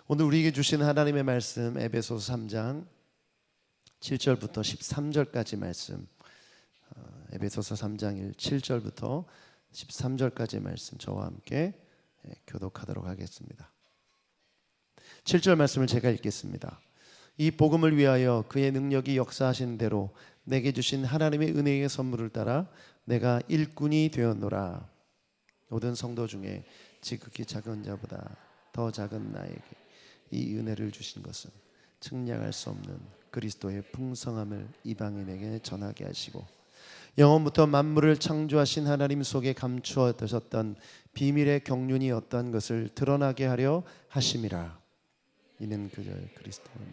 오늘 우리에게 주신 하나님의 말씀 에베소서 3장 7절부터 13절까지 말씀, 에베소서 3장 7절부터 13절까지 말씀 저와 함께 교독하도록 하겠습니다. 7절 말씀을 제가 읽겠습니다. 이 복음을 위하여 그의 능력이 역사하신 대로 내게 주신 하나님의 은혜의 선물을 따라 내가 일꾼이 되었노라. 모든 성도 중에 지극히 작은 자보다 더 작은 나에게 이 은혜를 주신 것은 측량할 수 없는 그리스도의 풍성함을 이방인에게 전하게 하시고 영원부터 만물을 창조하신 하나님 속에 감추어 두셨던 비밀의 경륜이 어떠한 것을 드러나게 하려 하심이라. 이는 그저 그리스도를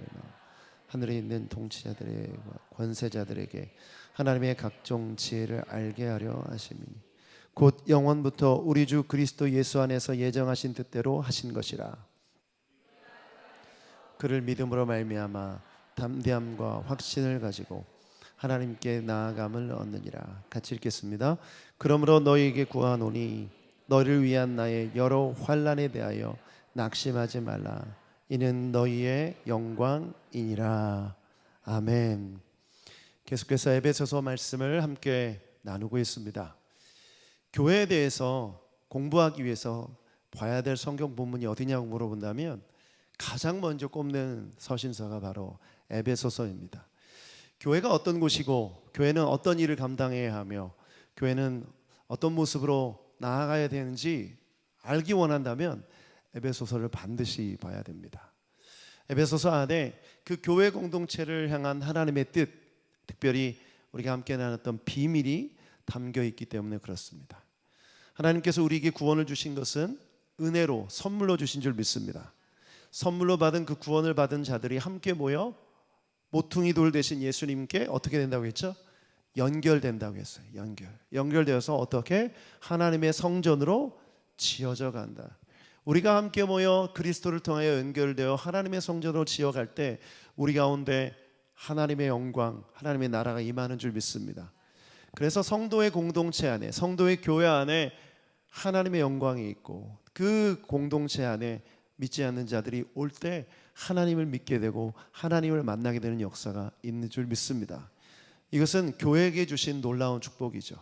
하늘에 있는 통치자들과 권세자들에게 하나님의 각종 지혜를 알게 하려 하심이니 곧 영원부터 우리 주 그리스도 예수 안에서 예정하신 뜻대로 하신 것이라. 그를 믿음으로 말미암아 담대함과 확신을 가지고 하나님께 나아감을 얻느니라. 같이 읽겠습니다. 그러므로 너희에게 구하노니 너희를 위한 나의 여러 환난에 대하여 낙심하지 말라. 이는 너희의 영광이니라. 아멘. 계속해서 에베소서 말씀을 함께 나누고 있습니다. 교회에 대해서 공부하기 위해서 봐야 될 성경 본문이 어디냐고 물어본다면 가장 먼저 꼽는 서신서가 바로 에베소서입니다. 교회가 어떤 곳이고 교회는 어떤 일을 감당해야 하며 교회는 어떤 모습으로 나아가야 되는지 알기 원한다면 에베소서를 반드시 봐야 됩니다. 에베소서 안에 그 교회 공동체를 향한 하나님의 뜻, 특별히 우리가 함께 나눴던 비밀이 담겨 있기 때문에 그렇습니다. 하나님께서 우리에게 구원을 주신 것은 은혜로 선물로 주신 줄 믿습니다. 선물로 받은 그 구원을 받은 자들이 함께 모여 모퉁이 돌 대신 예수님께 어떻게 된다고 했죠? 연결된다고 했어요. 연결되어서 어떻게? 하나님의 성전으로 지어져 간다. 우리가 함께 모여 그리스도를 통하여 연결되어 하나님의 성전으로 지어갈 때 우리 가운데 하나님의 영광, 하나님의 나라가 임하는 줄 믿습니다. 그래서 성도의 공동체 안에, 성도의 교회 안에 하나님의 영광이 있고 그 공동체 안에 믿지 않는 자들이 올 때 하나님을 믿게 되고 하나님을 만나게 되는 역사가 있는 줄 믿습니다. 이것은 교회에게 주신 놀라운 축복이죠.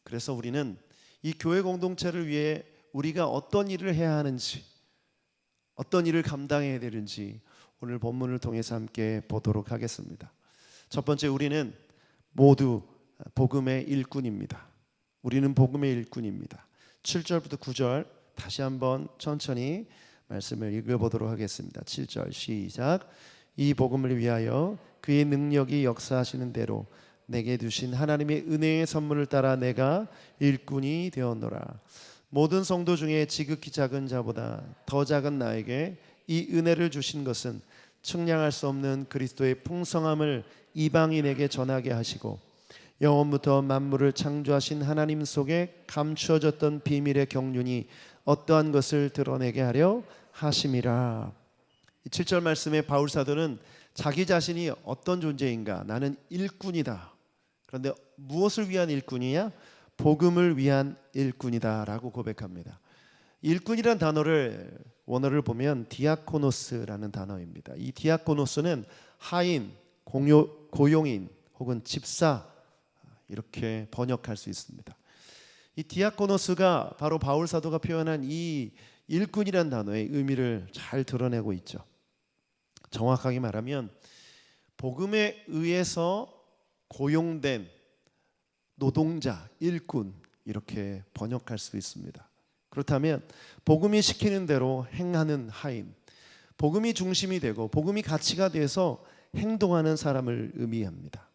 그래서 우리는 이 교회 공동체를 위해 우리가 어떤 일을 해야 하는지, 어떤 일을 감당해야 되는지 오늘 본문을 통해서 함께 보도록 하겠습니다. 첫 번째, 우리는 모두 복음의 일꾼입니다. 우리는 복음의 일꾼입니다. 7절부터 9절 다시 한번 천천히 말씀을 읽어보도록 하겠습니다. 7절 시작. 이 복음을 위하여 그의 능력이 역사하시는 대로 내게 주신 하나님의 은혜의 선물을 따라 내가 일꾼이 되었노라. 모든 성도 중에 지극히 작은 자보다 더 작은 나에게 이 은혜를 주신 것은 측량할 수 없는 그리스도의 풍성함을 이방인에게 전하게 하시고 영원부터 만물을 창조하신 하나님 속에 감추어졌던 비밀의 경륜이 어떠한 것을 드러내게 하려 하심이라. 7절 말씀에 바울 사도는 자기 자신이 어떤 존재인가? 나는 일꾼이다. 그런데 무엇을 위한 일꾼이냐? 복음을 위한 일꾼이다 라고 고백합니다. 일꾼이란 단어를 원어를 보면 디아코노스라는 단어입니다. 이 디아코노스는 하인, 고용인 혹은 집사 이렇게 번역할 수 있습니다. 이 디아코노스가 바로 바울 사도가 표현한 이 일꾼이란 단어의 의미를 잘 드러내고 있죠. 정확하게 말하면 복음에 의해서 고용된 노동자, 일꾼 이렇게 번역할 수 있습니다. 그렇다면 복음이 시키는 대로 행하는 하인, 복음이 중심이 되고 복음이 가치가 돼서 행동하는 사람을 의미합니다.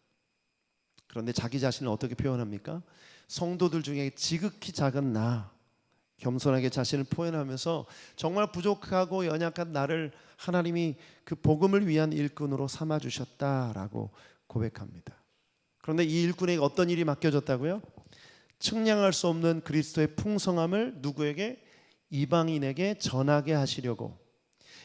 그런데 자기 자신을 어떻게 표현합니까? 성도들 중에 지극히 작은 나, 겸손하게 자신을 표현하면서 정말 부족하고 연약한 나를 하나님이 그 복음을 위한 일꾼으로 삼아주셨다라고 고백합니다. 그런데 이 일꾼에게 어떤 일이 맡겨졌다고요? 측량할 수 없는 그리스도의 풍성함을 누구에게? 이방인에게 전하게 하시려고,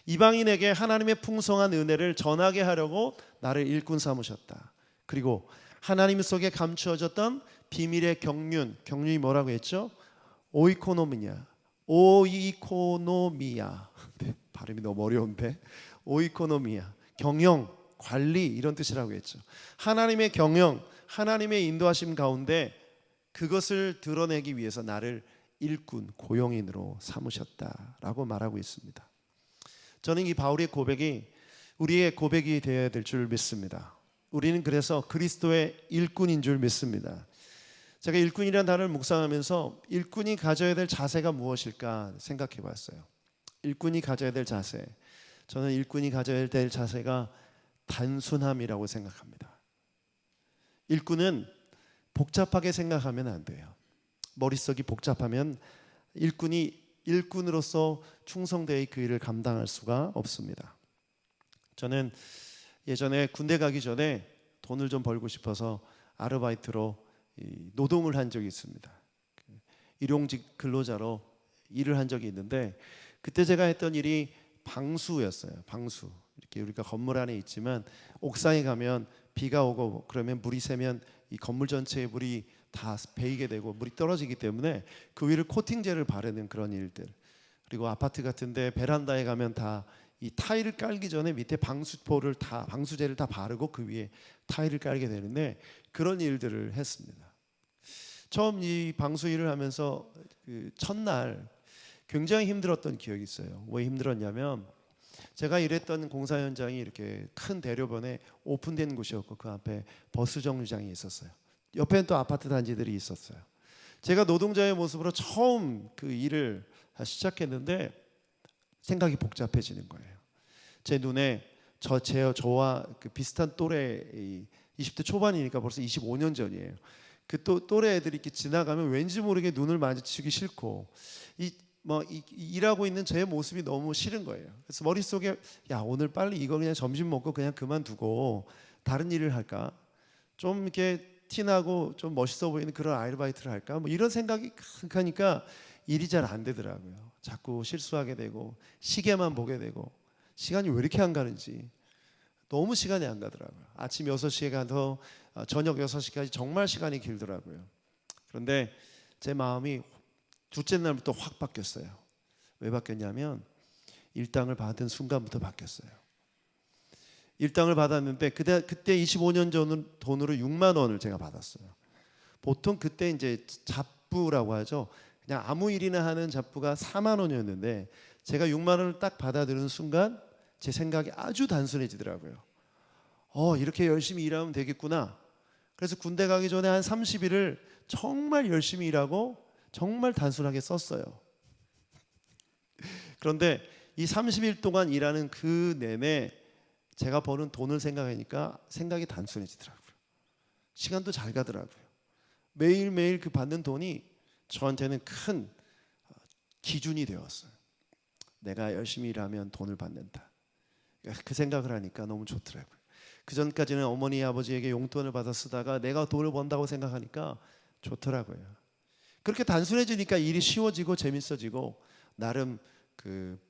이방인에게 하나님의 풍성한 은혜를 전하게 하려고 나를 일꾼 삼으셨다. 그리고 하나님 속에 감추어졌던 비밀의 경륜이 뭐라고 했죠? 오이코노미냐, 오이코노미아. 발음이 너무 어려운데. 오이코노미아. 경영, 관리 이런 뜻이라고 했죠. 하나님의 경영, 하나님의 인도하심 가운데 그것을 드러내기 위해서 나를 일꾼, 고용인으로 삼으셨다라고 말하고 있습니다. 저는 이 바울의 고백이 우리의 고백이 되어야 될 줄 믿습니다. 우리는 그래서 그리스도의 일꾼인 줄 믿습니다. 제가 일꾼이라는 단어를 묵상하면서 일꾼이 가져야 될 자세가 무엇일까 생각해 봤어요. 일꾼이 가져야 될 자세, 저는 일꾼이 가져야 될 자세가 단순함이라고 생각합니다. 일꾼은 복잡하게 생각하면 안 돼요. 머릿속이 복잡하면 일꾼이 일꾼으로서 충성되이 그 일을 감당할 수가 없습니다. 저는 예전에 군대 가기 전에 돈을 좀 벌고 싶어서 아르바이트로 노동을 한 적이 있습니다. 일용직 근로자로 일을 한 적이 있는데 그때 제가 했던 일이 방수였어요. 방수. 이렇게 우리가 건물 안에 있지만 옥상에 가면 비가 오고 그러면 물이 새면 이 건물 전체에 물이 다 베이게 되고 물이 떨어지기 때문에 그 위를 코팅제를 바르는 그런 일들. 그리고 아파트 같은데 베란다에 가면 다 이 타일을 깔기 전에 밑에 방수제를 다 바르고 그 위에 타일을 깔게 되는데 그런 일들을 했습니다. 처음 이 방수 일을 하면서 그 첫날 굉장히 힘들었던 기억이 있어요. 왜 힘들었냐면 제가 일했던 공사 현장이 이렇게 큰 대로변에 오픈된 곳이었고 그 앞에 버스 정류장이 있었어요. 옆에는 또 아파트 단지들이 있었어요. 제가 노동자의 모습으로 처음 그 일을 시작했는데 생각이 복잡해지는 거예요. 제 눈에 저와 그 비슷한 또래 20대 초반이니까 벌써 25년 전이에요. 그 또래 애들이 이렇게 지나가면 왠지 모르게 눈을 마주치기 싫고 일하고 있는 제 모습이 너무 싫은 거예요. 그래서 머릿속에 야 오늘 빨리 이거 그냥 점심 먹고 그냥 그만두고 다른 일을 할까? 좀 이렇게 티나고 좀 멋있어 보이는 그런 아르바이트를 할까? 이런 생각이 하니까 일이 잘 안 되더라고요. 자꾸 실수하게 되고 시계만 보게 되고 시간이 왜 이렇게 안 가는지 너무 시간이 안 가더라고요. 아침 6시에 가서 저녁 6시까지 정말 시간이 길더라고요. 그런데 제 마음이 둘째 날부터 확 바뀌었어요. 왜 바뀌었냐면 일당을 받은 순간부터 바뀌었어요. 일당을 받았는데 그때 25년 전 돈으로 6만 원을 제가 받았어요. 보통 그때 이제 잡부라고 하죠. 그냥 아무 일이나 하는 잡부가 4만 원이었는데 제가 6만 원을 딱 받아들이는 순간 제 생각이 아주 단순해지더라고요. 이렇게 열심히 일하면 되겠구나. 그래서 군대 가기 전에 한 30일을 정말 열심히 일하고 정말 단순하게 썼어요. 그런데 이 30일 동안 일하는 그 내내 제가 버는 돈을 생각하니까 생각이 단순해지더라고요. 시간도 잘 가더라고요. 매일매일 그 받는 돈이 저한테는 큰 기준이 되었어요. 내가 열심히 일하면 돈을 받는다. 그 생각을 하니까 너무 좋더라고요. 그 전까지는 어머니 아버지에게 용돈을 받아 쓰다가 내가 돈을 번다고 생각하니까 좋더라고요. 그렇게 단순해지니까 일이 쉬워지고 재밌어지고 나름 그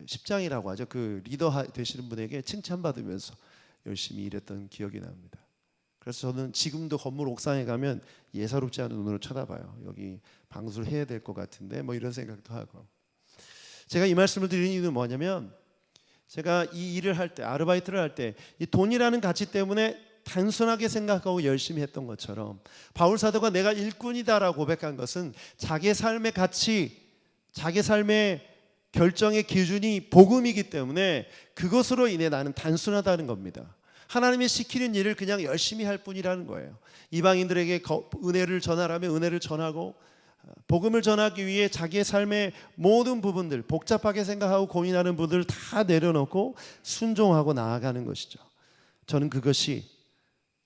십장이라고 하죠. 그 리더 되시는 분에게 칭찬받으면서 열심히 일했던 기억이 납니다. 그래서 저는 지금도 건물 옥상에 가면 예사롭지 않은 눈으로 쳐다봐요. 여기 방수를 해야 될 것 같은데 이런 생각도 하고. 제가 이 말씀을 드리는 이유는 뭐냐면 제가 이 일을 할 때 아르바이트를 할 때 이 돈이라는 가치 때문에 단순하게 생각하고 열심히 했던 것처럼 바울 사도가 내가 일꾼이다라고 고백한 것은 자기의 삶의 가치, 자기 삶의 결정의 기준이 복음이기 때문에 그것으로 인해 나는 단순하다는 겁니다. 하나님이 시키는 일을 그냥 열심히 할 뿐이라는 거예요. 이방인들에게 은혜를 전하라면 은혜를 전하고 복음을 전하기 위해 자기의 삶의 모든 부분들 복잡하게 생각하고 고민하는 부분들을 다 내려놓고 순종하고 나아가는 것이죠. 저는 그것이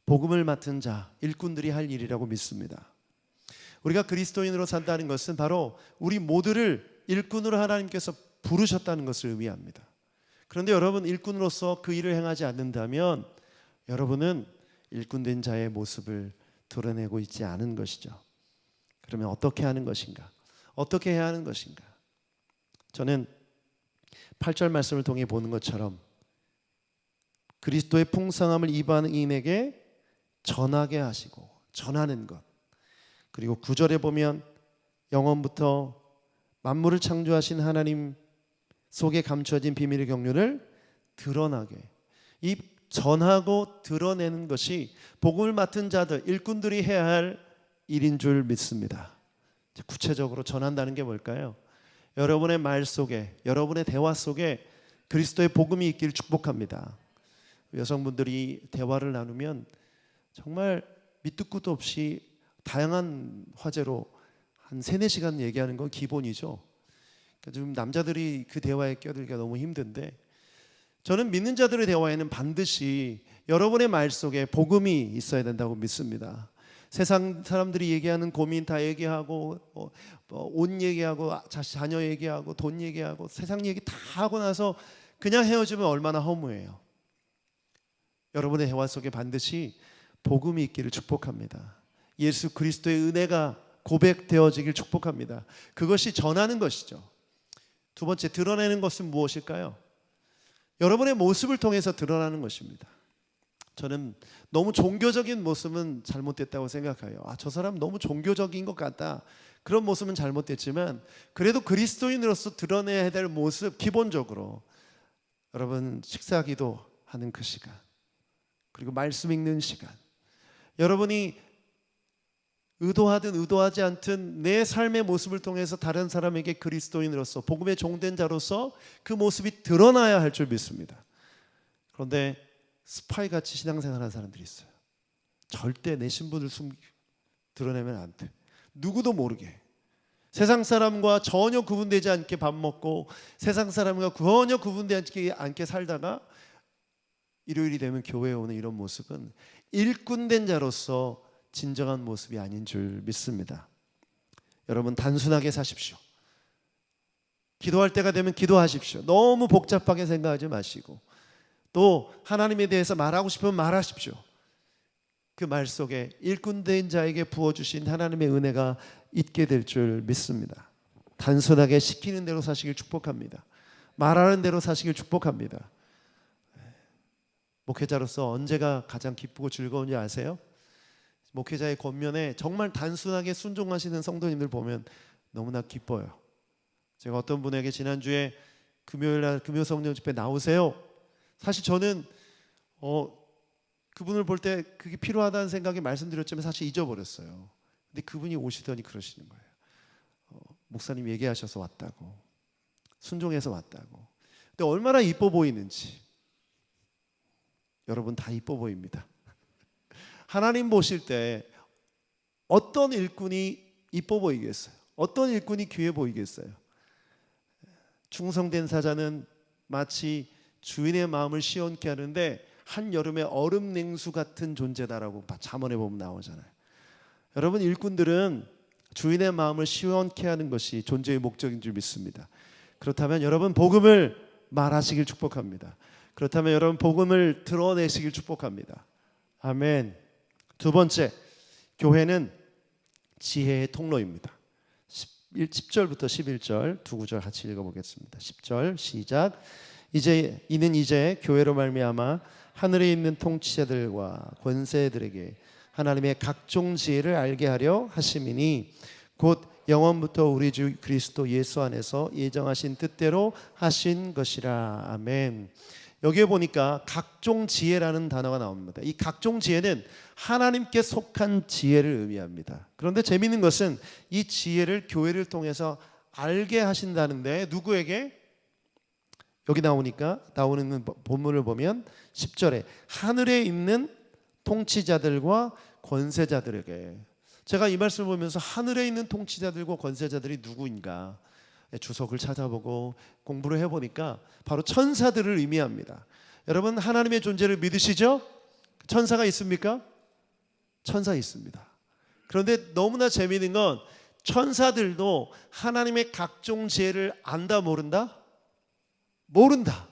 복음을 맡은 자, 일꾼들이 할 일이라고 믿습니다. 우리가 그리스도인으로 산다는 것은 바로 우리 모두를 일꾼으로 하나님께서 부르셨다는 것을 의미합니다. 그런데 여러분 일꾼으로서 그 일을 행하지 않는다면 여러분은 일꾼된 자의 모습을 드러내고 있지 않은 것이죠. 그러면 어떻게 하는 것인가? 어떻게 해야 하는 것인가? 저는 8절 말씀을 통해 보는 것처럼 그리스도의 풍성함을 이방인에게 전하게 하시고 전하는 것. 그리고 9절에 보면 영원부터 만물을 창조하신 하나님 속에 감춰진 비밀의 경륜을 드러나게, 이 전하고 드러내는 것이 복음을 맡은 자들, 일꾼들이 해야 할 일인 줄 믿습니다. 구체적으로 전한다는 게 뭘까요? 여러분의 말 속에, 여러분의 대화 속에 그리스도의 복음이 있기를 축복합니다. 여성분들이 대화를 나누면 정말 밑도 끝도 없이 다양한 화제로 한 3-4시간 얘기하는 건 기본이죠. 그러니까 지금 남자들이 그 대화에 껴들기가 너무 힘든데, 저는 믿는 자들의 대화에는 반드시 여러분의 말 속에 복음이 있어야 된다고 믿습니다. 세상 사람들이 얘기하는 고민 다 얘기하고, 옷 얘기하고, 자녀 얘기하고, 돈 얘기하고, 세상 얘기 다 하고 나서 그냥 헤어지면 얼마나 허무해요. 여러분의 대화 속에 반드시 복음이 있기를 축복합니다. 예수 그리스도의 은혜가 고백되어지길 축복합니다. 그것이 전하는 것이죠. 두 번째, 드러내는 것은 무엇일까요? 여러분의 모습을 통해서 드러나는 것입니다. 저는 너무 종교적인 모습은 잘못됐다고 생각해요. 저 사람 너무 종교적인 것 같다, 그런 모습은 잘못됐지만, 그래도 그리스도인으로서 드러내야 될 모습, 기본적으로 여러분 식사기도 하는 그 시간, 그리고 말씀 읽는 시간, 여러분이 의도하든 의도하지 않든 내 삶의 모습을 통해서 다른 사람에게 그리스도인으로서 복음의 종된 자로서 그 모습이 드러나야 할 줄 믿습니다. 그런데 스파이같이 신앙생활하는 사람들이 있어요. 절대 내 신분을 드러내면 안 돼. 누구도 모르게, 세상 사람과 전혀 구분되지 않게 밥 먹고, 세상 사람과 전혀 구분되지 않게 살다가 일요일이 되면 교회에 오는 이런 모습은 일꾼된 자로서 진정한 모습이 아닌 줄 믿습니다. 여러분, 단순하게 사십시오. 기도할 때가 되면 기도하십시오. 너무 복잡하게 생각하지 마시고, 또 하나님에 대해서 말하고 싶으면 말하십시오. 그 말 속에 일꾼된 자에게 부어주신 하나님의 은혜가 있게 될 줄 믿습니다. 단순하게 시키는 대로 사시길 축복합니다. 말하는 대로 사시길 축복합니다. 목회자로서 언제가 가장 기쁘고 즐거운지 아세요? 목회자의 권면에 정말 단순하게 순종하시는 성도님들 보면 너무나 기뻐요. 제가 어떤 분에게 지난주에 금요일날 금요성령 집회 나오세요, 사실 저는 그분을 볼 때 그게 필요하다는 생각이 말씀드렸지만 사실 잊어버렸어요. 근데 그분이 오시더니 그러시는 거예요. 목사님 얘기하셔서 왔다고, 순종해서 왔다고. 근데 얼마나 이뻐 보이는지. 여러분, 다 이뻐 보입니다. 하나님 보실 때 어떤 일꾼이 이뻐 보이겠어요? 어떤 일꾼이 귀해 보이겠어요? 충성된 사자는 마치 주인의 마음을 시원케 하는데 한여름의 얼음 냉수 같은 존재다라고 잠언에 보면 나오잖아요. 여러분, 일꾼들은 주인의 마음을 시원케 하는 것이 존재의 목적인 줄 믿습니다. 그렇다면 여러분, 복음을 말하시길 축복합니다. 그렇다면 여러분, 복음을 드러내시길 축복합니다. 아멘. 두 번째, 교회는 지혜의 통로입니다. 10절부터 11절 두 구절 같이 읽어보겠습니다. 10절 시작. 이제 교회로 말미암아 하늘에 있는 통치자들과 권세들에게 하나님의 각종 지혜를 알게 하려 하심이니 곧 영원부터 우리 주 그리스도 예수 안에서 예정하신 뜻대로 하신 것이라. 아멘. 여기에 보니까 각종 지혜라는 단어가 나옵니다. 이 각종 지혜는 하나님께 속한 지혜를 의미합니다. 그런데 재미있는 것은 이 지혜를 교회를 통해서 알게 하신다는데, 누구에게? 여기 나오는 본문을 보면 10절에 하늘에 있는 통치자들과 권세자들에게. 제가 이 말씀을 보면서 하늘에 있는 통치자들과 권세자들이 누구인가 주석을 찾아보고 공부를 해보니까 바로 천사들을 의미합니다. 여러분, 하나님의 존재를 믿으시죠? 천사가 있습니까? 천사 있습니다. 그런데 너무나 재미있는 건 천사들도 하나님의 각종 지혜를 안다, 모른다? 모른다.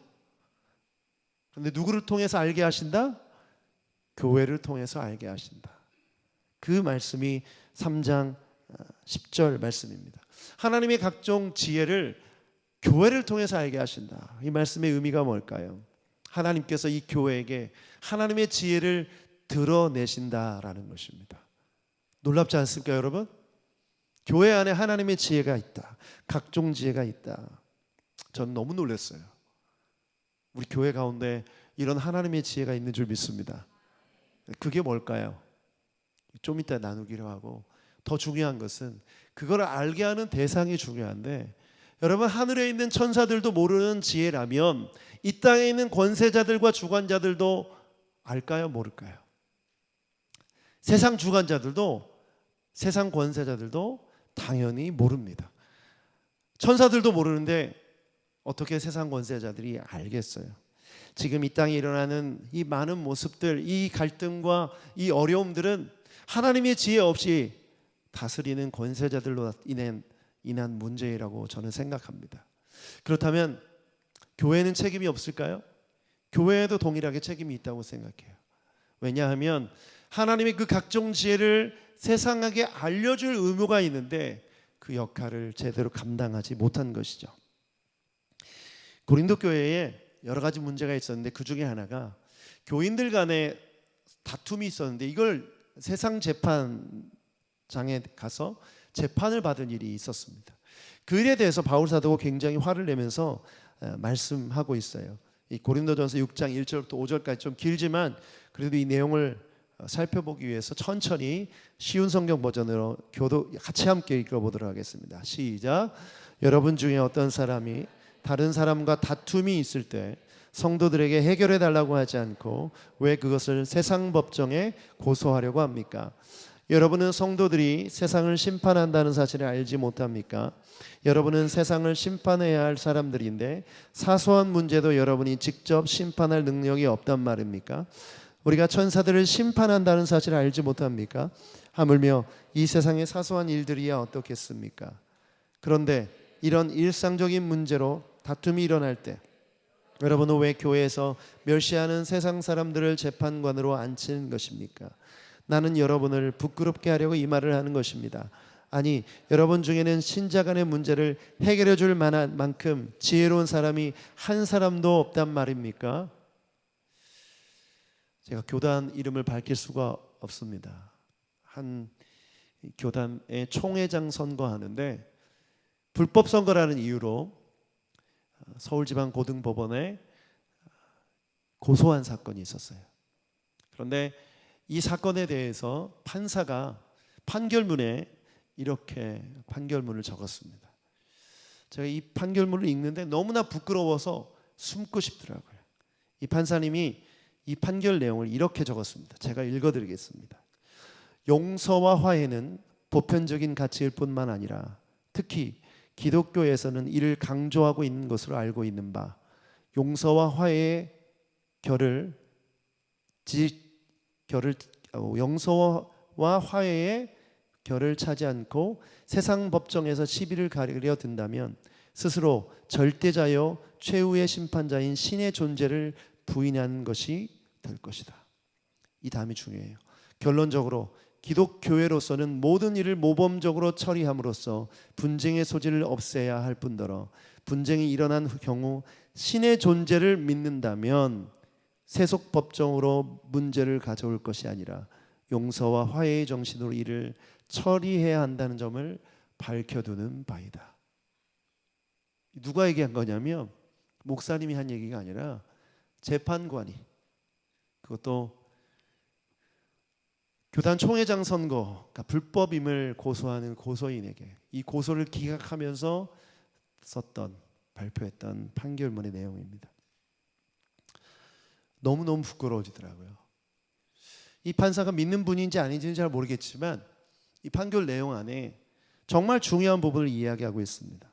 그런데 누구를 통해서 알게 하신다? 교회를 통해서 알게 하신다. 그 말씀이 3장 10절 말씀입니다. 하나님의 각종 지혜를 교회를 통해서 알게 하신다. 이 말씀의 의미가 뭘까요? 하나님께서 이 교회에게 하나님의 지혜를 드러내신다라는 것입니다. 놀랍지 않습니까, 여러분? 교회 안에 하나님의 지혜가 있다. 각종 지혜가 있다. 전 너무 놀랐어요. 우리 교회 가운데 이런 하나님의 지혜가 있는 줄 믿습니다. 그게 뭘까요? 좀 이따 나누기로 하고, 더 중요한 것은 그걸 알게 하는 대상이 중요한데, 여러분, 하늘에 있는 천사들도 모르는 지혜라면 이 땅에 있는 권세자들과 주관자들도 알까요? 모를까요? 세상 주관자들도, 세상 권세자들도 당연히 모릅니다. 천사들도 모르는데 어떻게 세상 권세자들이 알겠어요? 지금 이 땅에 일어나는 이 많은 모습들, 이 갈등과 이 어려움들은 하나님의 지혜 없이 다스리는 권세자들로 인한 문제라고 저는 생각합니다. 그렇다면 교회는 책임이 없을까요? 교회에도 동일하게 책임이 있다고 생각해요. 왜냐하면 하나님의 그 각종 지혜를 세상에게 알려줄 의무가 있는데 그 역할을 제대로 감당하지 못한 것이죠. 고린도 교회에 여러 가지 문제가 있었는데 그 중에 하나가 교인들 간에 다툼이 있었는데 이걸 세상 재판장에 가서 재판을 받은 일이 있었습니다. 그 일에 대해서 바울 사도가 굉장히 화를 내면서 말씀하고 있어요. 이 고린도전서 6장 1절부터 5절까지 좀 길지만 그래도 이 내용을 살펴보기 위해서 천천히 쉬운 성경 버전으로 같이 함께 읽어보도록 하겠습니다. 시작. 여러분 중에 어떤 사람이 다른 사람과 다툼이 있을 때 성도들에게 해결해 달라고 하지 않고 왜 그것을 세상 법정에 고소하려고 합니까? 여러분은 성도들이 세상을 심판한다는 사실을 알지 못합니까? 여러분은 세상을 심판해야 할 사람들인데 사소한 문제도 여러분이 직접 심판할 능력이 없단 말입니까? 우리가 천사들을 심판한다는 사실을 알지 못합니까? 하물며 이 세상의 사소한 일들이야 어떻겠습니까? 그런데 이런 일상적인 문제로 다툼이 일어날 때 여러분은 왜 교회에서 멸시하는 세상 사람들을 재판관으로 앉히는 것입니까? 나는 여러분을 부끄럽게 하려고 이 말을 하는 것입니다. 아니, 여러분 중에는 신자 간의 문제를 해결해 줄 만한 만큼 지혜로운 사람이 한 사람도 없단 말입니까? 제가 교단 이름을 밝힐 수가 없습니다. 한 교단의 총회장 선거하는데 불법 선거라는 이유로 서울지방고등법원에 고소한 사건이 있었어요. 그런데 이 사건에 대해서 판사가 판결문에 이렇게 판결문을 적었습니다. 제가 이 판결문을 읽는데 너무나 부끄러워서 숨고 싶더라고요. 이 판사님이 이 판결 내용을 이렇게 적었습니다. 제가 읽어드리겠습니다. 용서와 화해는 보편적인 가치일 뿐만 아니라 특히 기독교에서는 이를 강조하고 있는 것으로 알고 있는 바, 용서와 화해의 용서와 화해의 결을 차지 않고 세상 법정에서 시비를 가리려 든다면 스스로 절대자요 최후의 심판자인 신의 존재를 부인하는 것이 될 것이다. 이 다음이 중요해요. 결론적으로 기독교회로서는 모든 일을 모범적으로 처리함으로써 분쟁의 소지를 없애야 할 뿐더러 분쟁이 일어난 경우 신의 존재를 믿는다면 세속 법정으로 문제를 가져올 것이 아니라 용서와 화해의 정신으로 이를 처리해야 한다는 점을 밝혀두는 바이다. 누가 얘기한 거냐면 목사님이 한 얘기가 아니라 재판관이, 그것도 교단 총회장 선거가 불법임을 고소하는 고소인에게 이 고소를 기각하면서 발표했던 판결문의 내용입니다. 너무너무 부끄러워지더라고요. 이 판사가 믿는 분인지 아닌지는 잘 모르겠지만 이 판결 내용 안에 정말 중요한 부분을 이야기하고 있습니다.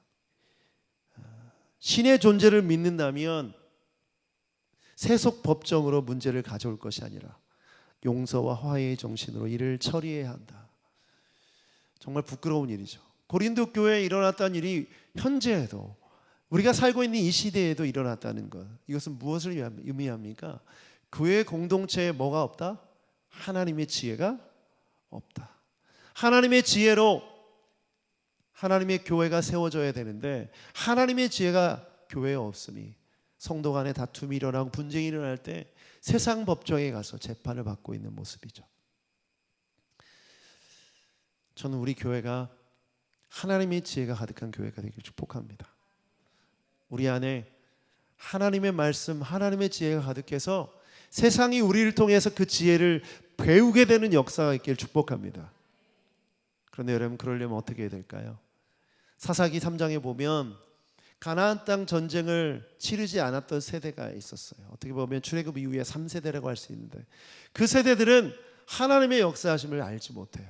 신의 존재를 믿는다면 세속 법정으로 문제를 가져올 것이 아니라 용서와 화해의 정신으로 이를 처리해야 한다. 정말 부끄러운 일이죠. 고린도 교회에 일어났던 일이 현재에도 우리가 살고 있는 이 시대에도 일어났다는 것. 이것은 무엇을 의미합니까? 교회 공동체에 뭐가 없다? 하나님의 지혜가 없다. 하나님의 지혜로 하나님의 교회가 세워져야 되는데 하나님의 지혜가 교회에 없으니 성도 간에 다툼이 일어나고 분쟁이 일어날 때 세상 법정에 가서 재판을 받고 있는 모습이죠. 저는 우리 교회가 하나님의 지혜가 가득한 교회가 되길 축복합니다. 우리 안에 하나님의 말씀, 하나님의 지혜가 가득해서 세상이 우리를 통해서 그 지혜를 배우게 되는 역사가 있길 축복합니다. 그런데 여러분, 그러려면 어떻게 해야 될까요? 사사기 3장에 보면 가나안 땅 전쟁을 치르지 않았던 세대가 있었어요. 어떻게 보면 출애굽 이후에 3세대라고 할 수 있는데, 그 세대들은 하나님의 역사하심을 알지 못해요.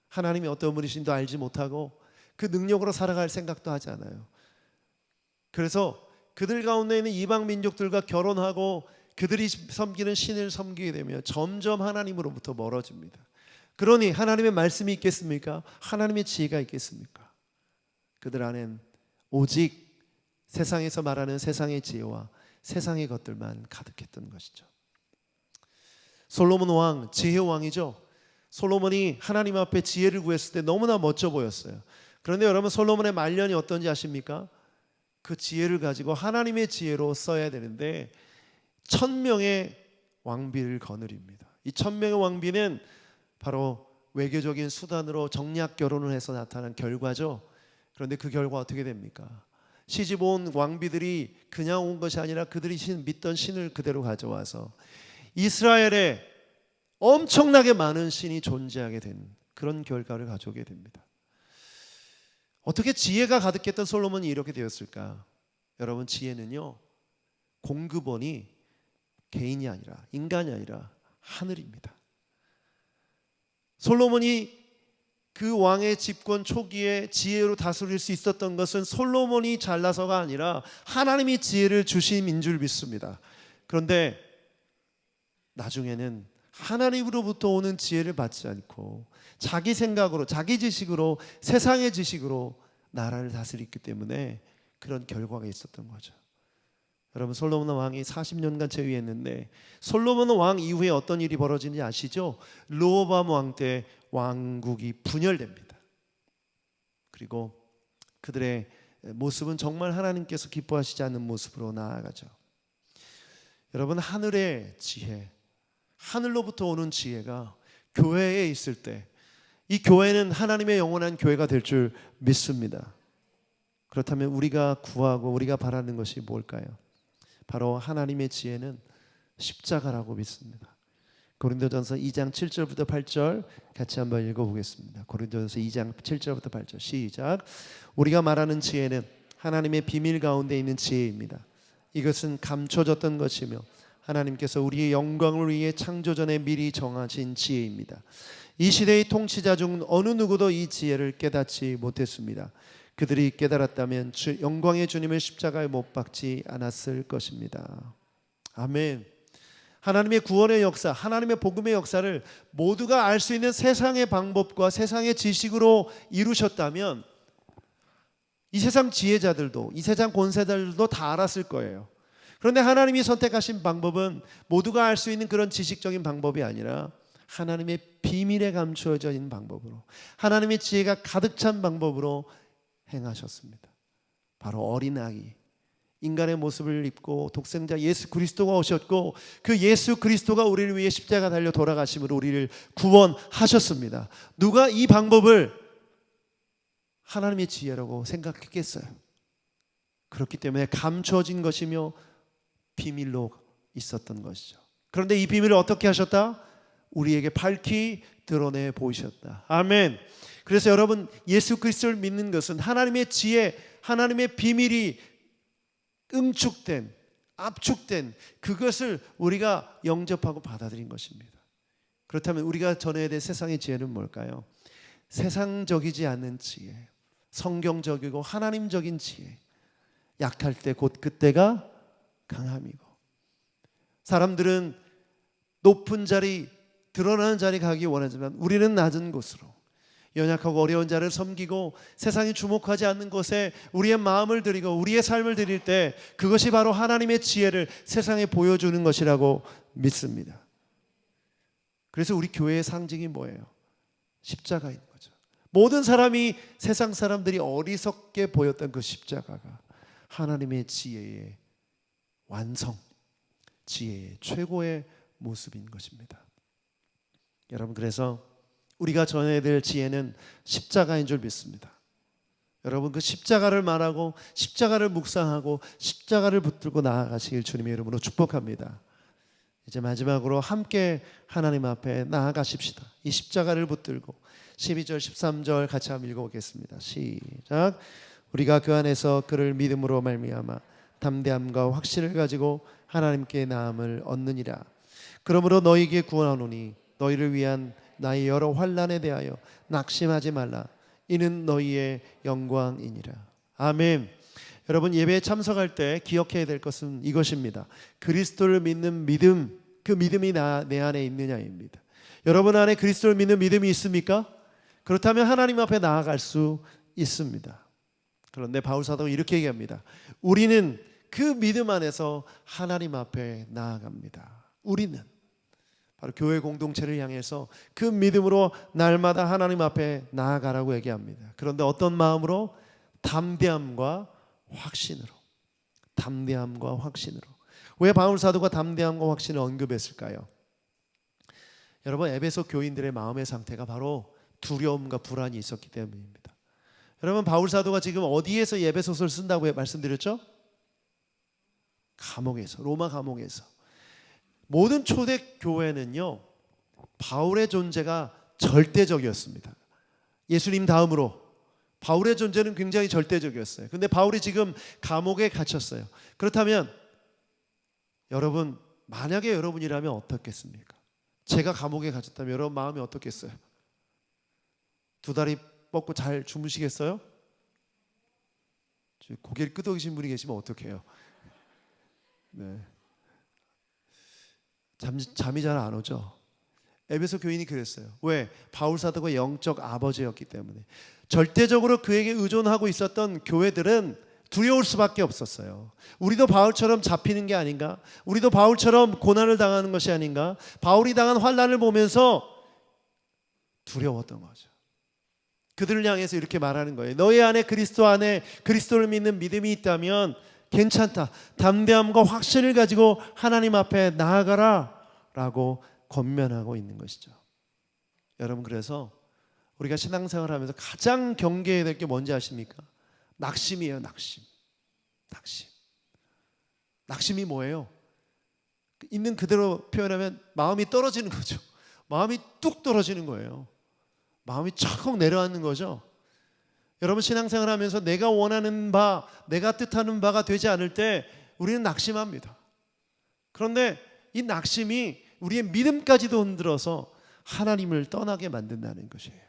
하나님이 어떤 분이신도 알지 못하고 그 능력으로 살아갈 생각도 하지 않아요. 그래서 그들 가운데 있는 이방 민족들과 결혼하고 그들이 섬기는 신을 섬기게 되면 점점 하나님으로부터 멀어집니다. 그러니 하나님의 말씀이 있겠습니까? 하나님의 지혜가 있겠습니까? 그들 안엔 오직 세상에서 말하는 세상의 지혜와 세상의 것들만 가득했던 것이죠. 솔로몬 왕, 지혜 왕이죠. 솔로몬이 하나님 앞에 지혜를 구했을 때 너무나 멋져 보였어요. 그런데 여러분, 솔로몬의 말년이 어떤지 아십니까? 그 지혜를 가지고 하나님의 지혜로 써야 되는데 1000명의 왕비를 거느립니다. 이 1000명의 왕비는 바로 외교적인 수단으로 정략 결혼을 해서 나타난 결과죠. 그런데 그 결과 어떻게 됩니까? 시집 온 왕비들이 그냥 온 것이 아니라 그들이 믿던 신을 그대로 가져와서 이스라엘에 엄청나게 많은 신이 존재하게 된 그런 결과를 가져오게 됩니다. 어떻게 지혜가 가득했던 솔로몬이 이렇게 되었을까? 여러분, 지혜는요, 공급원이 개인이 아니라, 인간이 아니라 하늘입니다. 솔로몬이 그 왕의 집권 초기에 지혜로 다스릴 수 있었던 것은 솔로몬이 잘나서가 아니라 하나님이 지혜를 주심인 줄 믿습니다. 그런데 나중에는 하나님으로부터 오는 지혜를 받지 않고 자기 생각으로, 자기 지식으로, 세상의 지식으로 나라를 다스렸기 때문에 그런 결과가 있었던 거죠. 여러분, 솔로몬 왕이 40년간 재위했는데 솔로몬 왕 이후에 어떤 일이 벌어지는지 아시죠? 르호보암 왕 때 왕국이 분열됩니다. 그리고 그들의 모습은 정말 하나님께서 기뻐하시지 않는 모습으로 나아가죠. 여러분, 하늘의 지혜, 하늘로부터 오는 지혜가 교회에 있을 때 이 교회는 하나님의 영원한 교회가 될 줄 믿습니다. 그렇다면 우리가 구하고 우리가 바라는 것이 뭘까요? 바로 하나님의 지혜는 십자가라고 믿습니다. 고린도전서 2장 7절부터 8절 같이 한번 읽어보겠습니다. 고린도전서 2장 7절부터 8절 시작. 우리가 말하는 지혜는 하나님의 비밀 가운데 있는 지혜입니다. 이것은 감춰졌던 것이며 하나님께서 우리의 영광을 위해 창조전에 미리 정하신 지혜입니다. 이 시대의 통치자 중 어느 누구도 이 지혜를 깨닫지 못했습니다. 그들이 깨달았다면 영광의 주님을 십자가에 못 박지 않았을 것입니다. 아멘. 하나님의 구원의 역사, 하나님의 복음의 역사를 모두가 알 수 있는 세상의 방법과 세상의 지식으로 이루셨다면 이 세상 지혜자들도, 이 세상 권세자들도 다 알았을 거예요. 그런데 하나님이 선택하신 방법은 모두가 알 수 있는 그런 지식적인 방법이 아니라 하나님의 비밀에 감추어져 있는 방법으로, 하나님의 지혜가 가득 찬 방법으로 행하셨습니다. 바로 어린 아기, 인간의 모습을 입고 독생자 예수 그리스도가 오셨고 그 예수 그리스도가 우리를 위해 십자가 달려 돌아가심으로 우리를 구원하셨습니다. 누가 이 방법을 하나님의 지혜라고 생각했겠어요? 그렇기 때문에 감춰진 것이며 비밀로 있었던 것이죠. 그런데 이 비밀을 어떻게 하셨다? 우리에게 밝히 드러내 보이셨다. 아멘. 그래서 여러분, 예수 그리스도를 믿는 것은 하나님의 지혜, 하나님의 비밀이 응축된, 압축된 그것을 우리가 영접하고 받아들인 것입니다. 그렇다면 우리가 전해야 될 세상의 지혜는 뭘까요? 세상적이지 않는 지혜, 성경적이고 하나님적인 지혜. 약할 때 곧 그때가 강함이고, 사람들은 높은 자리, 드러나는 자리 가기 원하지만 우리는 낮은 곳으로, 연약하고 어려운 자를 섬기고 세상이 주목하지 않는 곳에 우리의 마음을 드리고 우리의 삶을 드릴 때 그것이 바로 하나님의 지혜를 세상에 보여주는 것이라고 믿습니다. 그래서 우리 교회의 상징이 뭐예요? 십자가인 거죠. 모든 사람이, 세상 사람들이 어리석게 보였던 그 십자가가 하나님의 지혜의 완성, 지혜의 최고의 모습인 것입니다. 여러분, 그래서 우리가 전해야 될 지혜는 십자가인 줄 믿습니다. 여러분 그 십자가를 말하고 십자가를 묵상하고 십자가를 붙들고 나아가시길 주님의 이름으로 축복합니다. 이제 마지막으로 함께 하나님 앞에 나아가십시다. 이 십자가를 붙들고 12절 13절 같이 한번 읽어보겠습니다. 시작. 우리가 그 안에서 그를 믿음으로 말미암아 담대함과 확신을 가지고 하나님께 나음을 얻느니라. 그러므로 너희에게 구하노니 너희를 위한 나의 여러 환난에 대하여 낙심하지 말라. 이는 너희의 영광이니라. 아멘. 여러분 예배에 참석할 때 기억해야 될 것은 이것입니다. 그리스도를 믿는 믿음, 그 믿음이 내 안에 있느냐입니다. 여러분 안에 그리스도를 믿는 믿음이 있습니까? 그렇다면 하나님 앞에 나아갈 수 있습니다. 그런데 바울 사도가 이렇게 얘기합니다. 우리는 그 믿음 안에서 하나님 앞에 나아갑니다. 우리는 바로 교회 공동체를 향해서 그 믿음으로 날마다 하나님 앞에 나아가라고 얘기합니다. 그런데 어떤 마음으로? 담대함과 확신으로. 담대함과 확신으로. 왜 바울 사도가 담대함과 확신을 언급했을까요? 여러분 에베소 교인들의 마음의 상태가 바로 두려움과 불안이 있었기 때문입니다. 여러분 바울 사도가 지금 어디에서 에베소서를 쓴다고 말씀드렸죠? 감옥에서, 로마 감옥에서. 모든 초대 교회는요 바울의 존재가 절대적이었습니다. 예수님 다음으로 바울의 존재는 굉장히 절대적이었어요. 그런데 바울이 지금 감옥에 갇혔어요. 그렇다면 여러분 만약에 여러분이라면 어떻겠습니까? 제가 감옥에 갇혔다면 여러분 마음이 어떻겠어요? 두 다리 뻗고 잘 주무시겠어요? 고개를 끄덕이신 분이 계시면 어떡해요? 네. 잠이 잘 안 오죠. 에베소 교인이 그랬어요. 왜? 바울 사도가 영적 아버지였기 때문에. 절대적으로 그에게 의존하고 있었던 교회들은 두려울 수밖에 없었어요. 우리도 바울처럼 잡히는 게 아닌가? 우리도 바울처럼 고난을 당하는 것이 아닌가? 바울이 당한 환난을 보면서 두려웠던 거죠. 그들을 향해서 이렇게 말하는 거예요. 너희 안에 그리스도 안에 그리스도를 믿는 믿음이 있다면 괜찮다. 담대함과 확신을 가지고 하나님 앞에 나아가라 라고 권면하고 있는 것이죠. 여러분 그래서 우리가 신앙생활을 하면서 가장 경계해야 될 게 뭔지 아십니까? 낙심이에요. 낙심. 낙심이 뭐예요? 있는 그대로 표현하면 마음이 떨어지는 거죠. 마음이 뚝 떨어지는 거예요. 마음이 척 내려앉는 거죠. 여러분 신앙생활 하면서 내가 원하는 바, 내가 뜻하는 바가 되지 않을 때 우리는 낙심합니다. 그런데 이 낙심이 우리의 믿음까지도 흔들어서 하나님을 떠나게 만든다는 것이에요.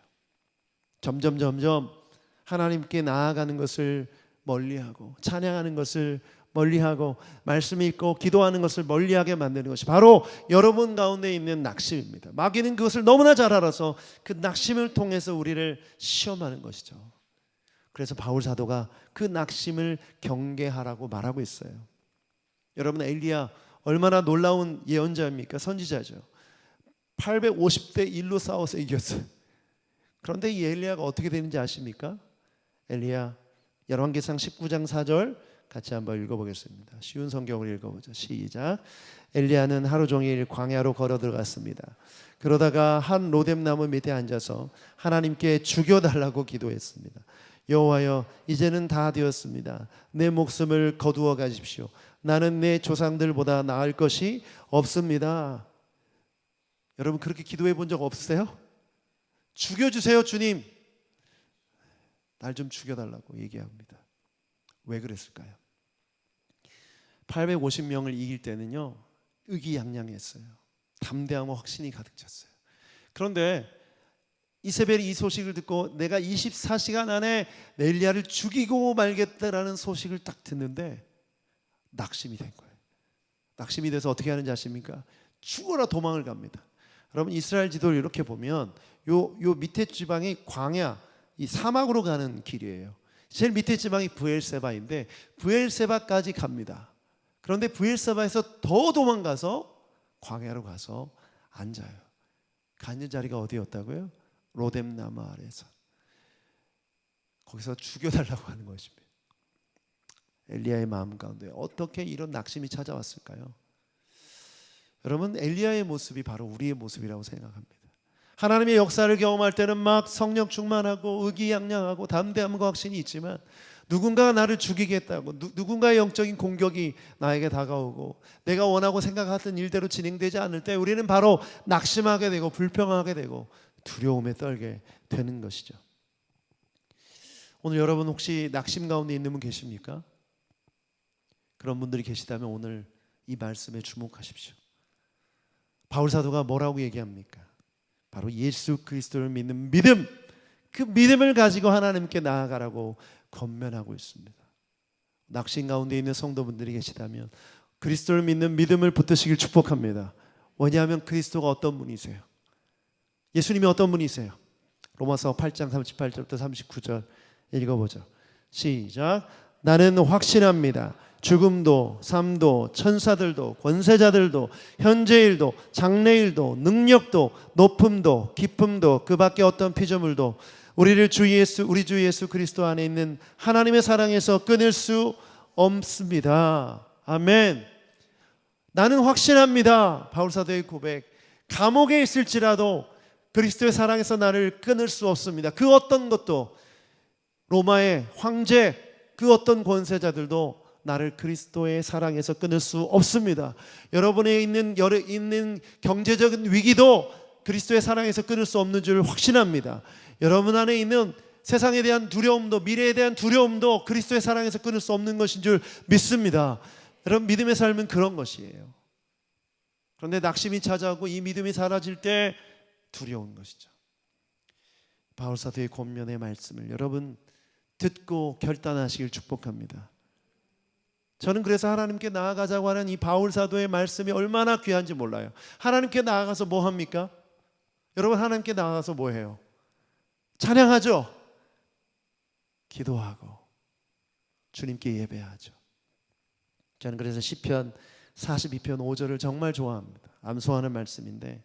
점점 하나님께 나아가는 것을 멀리하고 찬양하는 것을 멀리하고 말씀 읽고 기도하는 것을 멀리하게 만드는 것이 바로 여러분 가운데 있는 낙심입니다. 마귀는 그것을 너무나 잘 알아서 그 낙심을 통해서 우리를 시험하는 것이죠. 그래서 바울 사도가 그 낙심을 경계하라고 말하고 있어요. 여러분 엘리야 얼마나 놀라운 예언자입니까? 선지자죠. 850대 1로 싸워서 이겼어요. 그런데 이 엘리야가 어떻게 되는지 아십니까? 엘리야 열왕기상 19장 4절 같이 한번 읽어보겠습니다. 쉬운 성경을 읽어보죠. 시작. 엘리야는 하루 종일 광야로 걸어 들어갔습니다. 그러다가 한 로뎀나무 밑에 앉아서 하나님께 죽여달라고 기도했습니다. 여호와여 이제는 다 되었습니다. 내 목숨을 거두어 가십시오. 나는 내 조상들보다 나을 것이 없습니다. 여러분 그렇게 기도해 본 적 없으세요? 죽여주세요 주님. 날 좀 죽여달라고 얘기합니다. 왜 그랬을까요? 850명을 이길 때는요 의기양양했어요. 담대함과 확신이 가득 찼어요. 그런데 이세벨이 이 소식을 듣고 내가 24시간 안에 엘리야를 죽이고 말겠다라는 소식을 딱 듣는데 낙심이 된 거예요. 낙심이 돼서 어떻게 하는지 아십니까? 죽어라 도망을 갑니다. 여러분 이스라엘 지도를 이렇게 보면 요 밑에 지방이 광야, 이 사막으로 가는 길이에요. 제일 밑에 지방이 브엘세바인데 브엘세바까지 갑니다. 그런데 브엘세바에서 더 도망가서 광야로 가서 앉아요. 앉은 자리가 어디였다고요? 로뎀나무 아래에서. 거기서 죽여달라고 하는 것입니다. 엘리야의 마음 가운데 어떻게 이런 낙심이 찾아왔을까요? 여러분 엘리야의 모습이 바로 우리의 모습이라고 생각합니다. 하나님의 역사를 경험할 때는 막 성령 충만하고 의기양양하고 담대함과 확신이 있지만 누군가가 나를 죽이겠다고 누군가의 영적인 공격이 나에게 다가오고 내가 원하고 생각하던 일대로 진행되지 않을 때 우리는 바로 낙심하게 되고 불평하게 되고 두려움에 떨게 되는 것이죠. 오늘 여러분 혹시 낙심 가운데 있는 분 계십니까? 그런 분들이 계시다면 오늘 이 말씀에 주목하십시오. 바울 사도가 뭐라고 얘기합니까? 바로 예수 그리스도를 믿는 믿음, 그 믿음을 가지고 하나님께 나아가라고 권면하고 있습니다. 낙심 가운데 있는 성도분들이 계시다면 그리스도를 믿는 믿음을 붙드시길 축복합니다. 왜냐하면 그리스도가 어떤 분이세요? 예수님이 어떤 분이세요? 로마서 8장 38절부터 39절 읽어보죠. 시작. 나는 확신합니다. 죽음도 삶도 천사들도 권세자들도 현재일도 장래일도 능력도 높음도 깊음도 그 밖에 어떤 피조물도 우리 주 예수 그리스도 안에 있는 하나님의 사랑에서 끊을 수 없습니다. 아멘. 나는 확신합니다. 바울 사도의 고백. 감옥에 있을지라도 그리스도의 사랑에서 나를 끊을 수 없습니다. 그 어떤 것도 로마의 황제 그 어떤 권세자들도 나를 그리스도의 사랑에서 끊을 수 없습니다. 여러분의 있는 경제적인 위기도 그리스도의 사랑에서 끊을 수 없는 줄 확신합니다. 여러분 안에 있는 세상에 대한 두려움도 미래에 대한 두려움도 그리스도의 사랑에서 끊을 수 없는 것인 줄 믿습니다. 여러분 믿음의 삶은 그런 것이에요. 그런데 낙심이 찾아오고 이 믿음이 사라질 때 두려운 것이죠. 바울 사도의 권면의 말씀을 여러분 듣고 결단하시길 축복합니다. 저는 그래서 하나님께 나아가자고 하는 이 바울 사도의 말씀이 얼마나 귀한지 몰라요. 하나님께 나아가서 뭐 합니까? 여러분 하나님께 나아가서 뭐 해요? 찬양하죠. 기도하고 주님께 예배하죠. 저는 그래서 시편 42편 5절을 정말 좋아합니다. 암송하는 말씀인데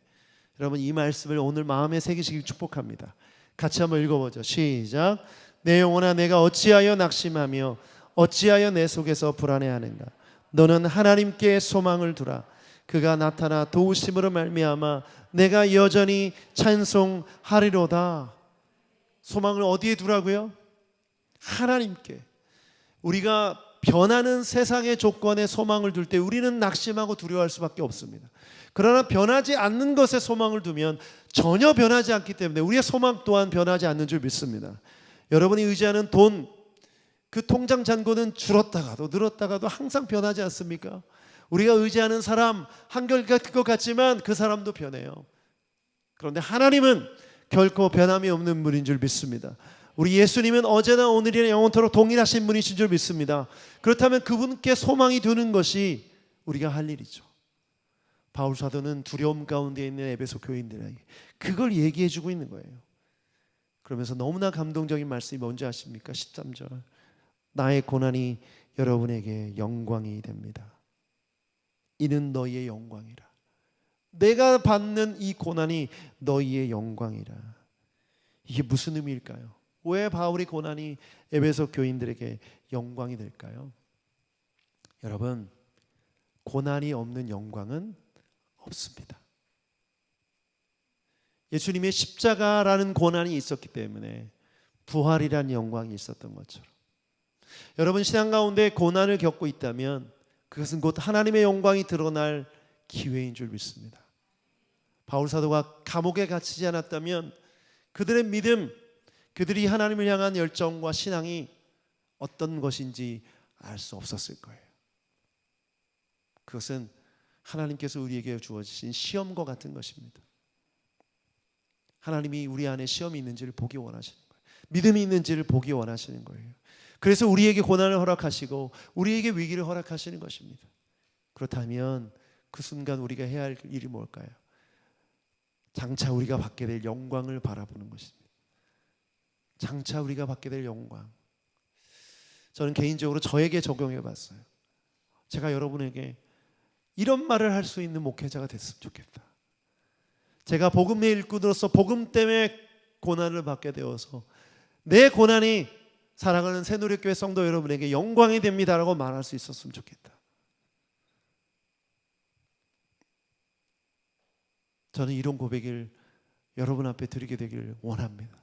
여러분 이 말씀을 오늘 마음에 새기시길 축복합니다. 같이 한번 읽어보죠. 시작. 내 영혼아 내가 어찌하여 낙심하며 어찌하여 내 속에서 불안해하는가. 너는 하나님께 소망을 두라. 그가 나타나 도우심으로 말미암아 내가 여전히 찬송하리로다. 소망을 어디에 두라고요? 하나님께. 우리가 변하는 세상의 조건에 소망을 둘 때 우리는 낙심하고 두려워할 수밖에 없습니다. 그러나 변하지 않는 것에 소망을 두면 전혀 변하지 않기 때문에 우리의 소망 또한 변하지 않는 줄 믿습니다. 여러분이 의지하는 돈, 그 통장 잔고는 줄었다가도 늘었다가도 항상 변하지 않습니까? 우리가 의지하는 사람 한결같을 것 같지만 그 사람도 변해요. 그런데 하나님은 결코 변함이 없는 분인 줄 믿습니다. 우리 예수님은 어제나 오늘이나 영원토록 동일하신 분이신 줄 믿습니다. 그렇다면 그분께 소망이 두는 것이 우리가 할 일이죠. 바울 사도는 두려움 가운데 있는 에베소 교인들에게 그걸 얘기해 주고 있는 거예요. 그러면서 너무나 감동적인 말씀이 뭔지 아십니까? 13절. 나의 고난이 여러분에게 영광이 됩니다. 이는 너희의 영광이라. 내가 받는 이 고난이 너희의 영광이라. 이게 무슨 의미일까요? 왜 바울의 고난이 에베소 교인들에게 영광이 될까요? 여러분, 고난이 없는 영광은 없습니다. 예수님의 십자가라는 고난이 있었기 때문에 부활이라는 영광이 있었던 것처럼 여러분 신앙 가운데 고난을 겪고 있다면 그것은 곧 하나님의 영광이 드러날 기회인 줄 믿습니다. 바울 사도가 감옥에 갇히지 않았다면 그들의 믿음, 그들이 하나님을 향한 열정과 신앙이 어떤 것인지 알 수 없었을 거예요. 그것은 하나님께서 우리에게 주어지신 시험과 같은 것입니다. 하나님이 우리 안에 시험이 있는지를 보기 원하시는 거예요. 믿음이 있는지를 보기 원하시는 거예요. 그래서 우리에게 고난을 허락하시고 우리에게 위기를 허락하시는 것입니다. 그렇다면 그 순간 우리가 해야 할 일이 뭘까요? 장차 우리가 받게 될 영광을 바라보는 것입니다. 장차 우리가 받게 될 영광. 저는 개인적으로 저에게 적용해 봤어요. 제가 여러분에게 이런 말을 할 수 있는 목회자가 됐으면 좋겠다. 제가 복음의 일꾼으로서 복음 때문에 고난을 받게 되어서 내 고난이 사랑하는 새누리교회 성도 여러분에게 영광이 됩니다라고 말할 수 있었으면 좋겠다. 저는 이런 고백을 여러분 앞에 드리게 되기를 원합니다.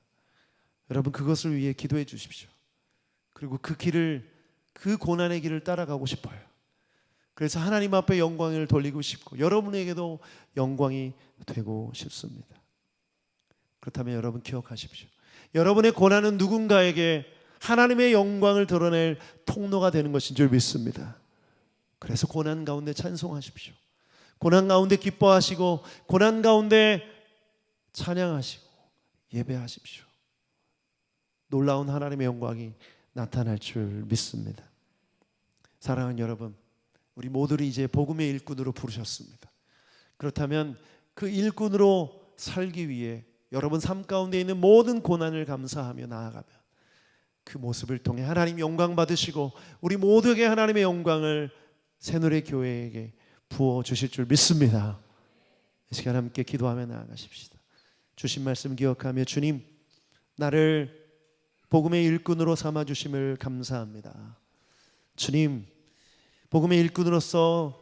여러분 그것을 위해 기도해 주십시오. 그리고 그 길을, 그 고난의 길을 따라가고 싶어요. 그래서 하나님 앞에 영광을 돌리고 싶고 여러분에게도 영광이 되고 싶습니다. 그렇다면 여러분 기억하십시오. 여러분의 고난은 누군가에게 하나님의 영광을 드러낼 통로가 되는 것인 줄 믿습니다. 그래서 고난 가운데 찬송하십시오. 고난 가운데 기뻐하시고 고난 가운데 찬양하시고 예배하십시오. 놀라운 하나님의 영광이 나타날 줄 믿습니다. 사랑하는 여러분, 우리 모두를 이제 복음의 일꾼으로 부르셨습니다. 그렇다면 그 일꾼으로 살기 위해 여러분 삶 가운데 있는 모든 고난을 감사하며 나아가면 그 모습을 통해 하나님 영광 받으시고 우리 모두에게 하나님의 영광을 새누리 교회에게 부어주실 줄 믿습니다. 이 시간 함께 기도하며 나아가십시다. 주신 말씀 기억하며 주님, 나를 복음의 일꾼으로 삼아주심을 감사합니다. 주님, 복음의 일꾼으로서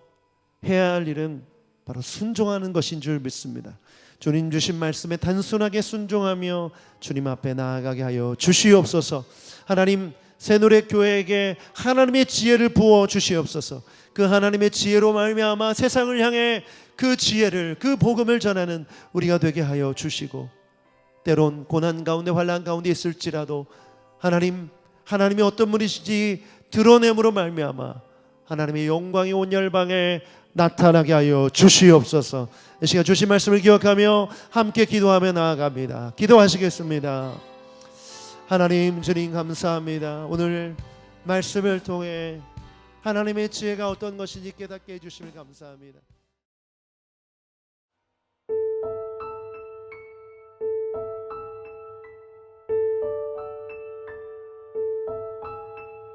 해야 할 일은 바로 순종하는 것인 줄 믿습니다. 주님 주신 말씀에 단순하게 순종하며 주님 앞에 나아가게 하여 주시옵소서. 하나님, 새노래 교회에게 하나님의 지혜를 부어 주시옵소서. 그 하나님의 지혜로 말미암아 세상을 향해 그 지혜를, 그 복음을 전하는 우리가 되게 하여 주시고, 때론 고난 가운데 환난 가운데 있을지라도 하나님이 어떤 분이신지 드러냄으로 말미암아 하나님의 영광이 온 열방에 나타나게 하여 주시옵소서. 이 시간 주신 말씀을 기억하며 함께 기도하며 나아갑니다. 기도하시겠습니다. 하나님, 주님 감사합니다. 오늘 말씀을 통해 하나님의 지혜가 어떤 것인지 깨닫게 해주심을 감사합니다.